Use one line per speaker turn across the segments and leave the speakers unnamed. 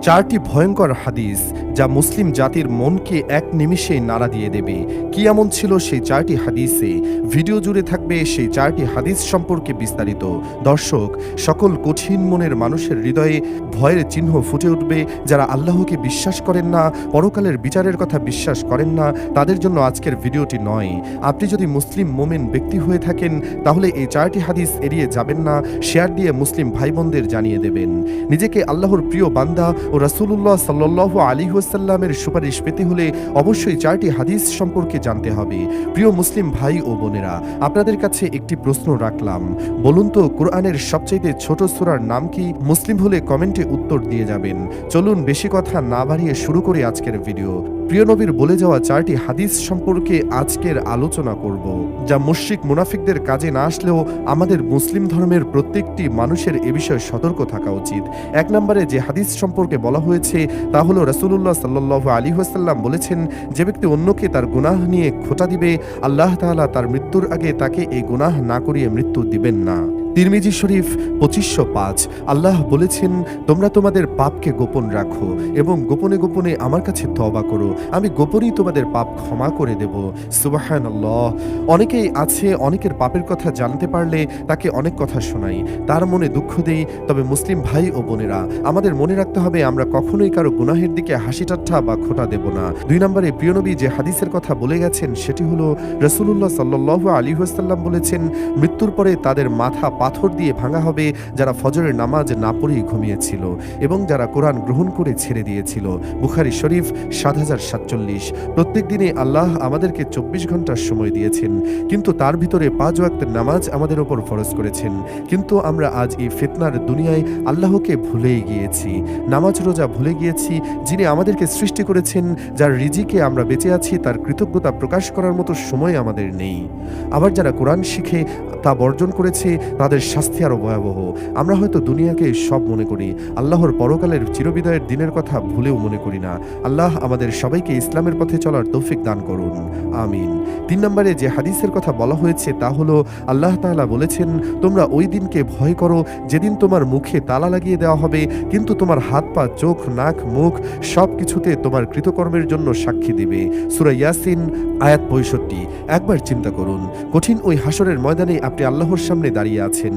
চারটি ভয়ঙ্কর হাদিস যা মুসলিম জাতির মনকে এক নিমিষেই নাড়া দিয়ে দেবে। কি এমন ছিল সেই চারটি হাদিসে? ভিডিও জুড়ে থাকবে সেই চারটি হাদিস সম্পর্কে বিস্তারিত। দর্শক, সকল কঠিন মনের মানুষের হৃদয়ে ভয়ের চিহ্ন ফুটে উঠবে। যারা আল্লাহকে বিশ্বাস করেন না, পরকালের বিচারের কথা বিশ্বাস করেন না, তাদের জন্য আজকের ভিডিওটি নয়। আপনি যদি মুসলিম মোমেন ব্যক্তি হয়ে থাকেন, তাহলে এই চারটি হাদিস এড়িয়ে যাবেন না। শেয়ার দিয়ে মুসলিম ভাই বোনদের জানিয়ে দেবেন। নিজেকে আল্লাহর প্রিয় বান্দা ও রাসূলুল্লাহ সাল্লাল্লাহু আলাইহি ওয়াসাল্লামের সুপারিশ পেতে হলে অবশ্যই চারটি হাদিস সম্পর্কে জানতে হবে। প্রিয় মুসলিম ভাই ও বোনেরা, আপনাদের কাছে একটি প্রশ্ন রাখলাম। বলুন তো, কোরআনের সবচেয়ে ছোট সূরার নাম কি? মুসলিম হলে কমেন্টে উত্তর দিয়ে যাবেন। চলুন বেশি কথা না বাড়িয়ে শুরু করি আজকের ভিডিও। প্রিয় নবীর বলে যাওয়া চারটি হাদিস সম্পর্কে আজকের আলোচনা করব, যা মুশরিক মুনাফিকদের কাজে না আসলেও আমাদের মুসলিম ধর্মের প্রত্যেকটি মানুষের এ বিষয়ে সতর্ক থাকা উচিত। এক নম্বরে যে হাদিস সম্পর্কে বলা হয়েছে তা হলো রাসূলুল্লাহ সাল্লাল্লাহু আলাইহি ওয়াসাল্লাম বলেছেন, যে ব্যক্তি অন্যকে তার গুনাহ নিয়ে খোঁটা দিবে, আল্লাহ তাআলা তার মৃত্যুর আগে তাকে এই গুনাহ না করিয়ে মৃত্যু দিবেন না। তিরমিজি শরীফ 2505। আল্লাহ বলেছেন, তোমরা তোমাদের পাপকে গোপন রাখো এবং গোপনে গোপনে আমার কাছে তওবা করো, আমি গোপনেই তোমাদের পাপ ক্ষমা করে দেব। সুবহানাল্লাহ। অনেকেই আছে, অনেকের পাপের কথা জানতে পারলে তাকে অনেক কথা শোনাই, তার মনে দুঃখ দেই। তবে মুসলিম ভাই ও বোনেরা, আমাদের মনে রাখতে হবে আমরা কখনোই কারো গুনাহের দিকে হাসি ঠাট্টা বা খোঁটা দেব না। দুই নম্বরে প্রিয় নবী যে হাদিসের কথা বলে গেছেন সেটি হলো রাসূলুল্লাহ সাল্লাল্লাহু আলাইহি ওয়াসাল্লাম বলেছেন, মৃত্যুর পরে তাদের মাথা পাথর দিয়ে ভাঙা হবে যারা ফজরের নামাজ না পড়েই ঘুমিয়েছিল এবং যারা কোরআন গ্রহণ করে ছেড়ে দিয়েছিল। বুখারী শরীফ ৭০৪৭। প্রত্যেক দিনে আল্লাহ আমাদেরকে ২৪ ঘন্টার সময় দিয়েছেন, কিন্তু তার ভিতরে ৫ ওয়াক্তের নামাজ আমাদের ওপর ফরজ করেছেন। কিন্তু আমরা আজ এই ফিতনার দুনিয়ায় আল্লাহকে ভুলেই গিয়েছি, নামাজ রোজা ভুলে গিয়েছি। যিনি আমাদেরকে সৃষ্টি করেছেন, যার রিজিকে আমরা বেঁচে আছি, তার কৃতজ্ঞতা প্রকাশ করার মতো সময় আমাদের নেই। আবার যারা কোরআন শিখে তা বর্জন করেছে, তাদের শাস্তি আরো ভয়াবহ। আমরা হয়তো দুনিয়াকে সব মনে করি, আল্লাহর পরকালের চিরবিদায়ের দিনের কথা ভুলেও মনে করি না। আল্লাহ আমাদের সবাইকে ইসলামের পথে চলার তৌফিক দান করুন, আমিন। তিন নম্বরে যে হাদিসের কথা বলা হয়েছে তা হলো আল্লাহ তাআলা বলেছেন, তোমরা ওই দিনকে ভয় করো যেদিন তোমার মুখে তালা লাগিয়ে দেওয়া হবে, কিন্তু তোমার হাত পা চোখ নাক মুখ সব কিছুতে তোমার কৃতকর্মের জন্য সাক্ষী দিবে। সূরা ইয়াসিন আয়াত ৬৫। একবার চিন্তা করুন, কঠিন ওই হাসরের ময়দানে আপনি আল্লাহর সামনে দাঁড়িয়ে আছেন।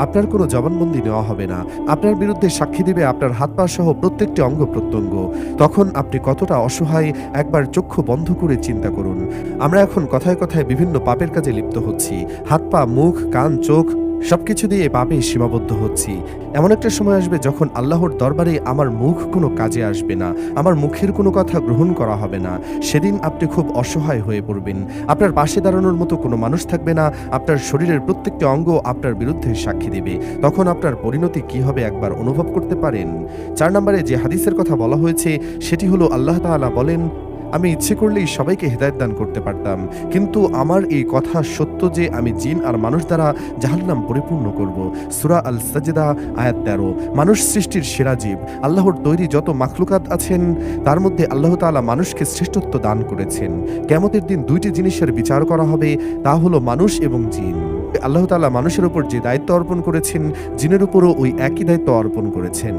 আপনার কোনো জবানবন্দি নেওয়া হবে না, আপনার বিরুদ্ধে সাক্ষী দিবে আপনার হাত পা সহ প্রত্যেকটি অঙ্গ প্রত্যঙ্গ। তখন আপনি কতটা অসহায় একবার চক্ষু বন্ধ করে চিন্তা করুন। আমরা এখন কথায় কথায় বিভিন্ন পাপের কাজে লিপ্ত হচ্ছি, হাত পা মুখ কান চোখ সবকিছু দিয়ে পাপে সীমাবদ্ধ হচ্ছি। এমন একটা সময় আসবে যখন আল্লাহর দরবারে আমার মুখ কোনো কাজে আসবে না, আমার মুখের কোনো কথা গ্রহণ করা হবে না। সেদিন আপনি খুব অসহায় হয়ে পড়বেন, আপনার পাশে দাঁড়ানোর মতো কোনো মানুষ থাকবে না, আপনার শরীরের প্রত্যেকটি অঙ্গ আপনার বিরুদ্ধে সাক্ষী দেবে। তখন আপনার পরিণতি কি হবে একবার অনুভব করতে পারেন? ৪ নম্বরে যে হাদিসের কথা বলা হয়েছে সেটি হলো আল্লাহ তাআলা বলেন, আমি ইচ্ছে করলেই সবাইকে হেদায়েত দান করতে পারতাম, কিন্তু আমার এই কথা সত্য যে আমি জিন আর মানুষ দ্বারা জাহান্নাম পরিপূর্ণ করব। সূরা আল সাজদা আয়াত ১৩। মানুষ সৃষ্টির সেরা জীব। আল্লাহর তৈরি যত মাখলুকাত আছেন তার মধ্যে আল্লাহ তাআলা মানুষকে শ্রেষ্ঠত্ব দান করেছেন। কিয়ামতের দিন দুইটি জিনিসের বিচার করা হবে, তা হলো মানুষ এবং জিন। আল্লাহ তাআলা মানুষের উপর যে দায়িত্ব অর্পণ করেছেন, জিনের উপরও ওই একই দায়িত্ব অর্পণ করেছেন।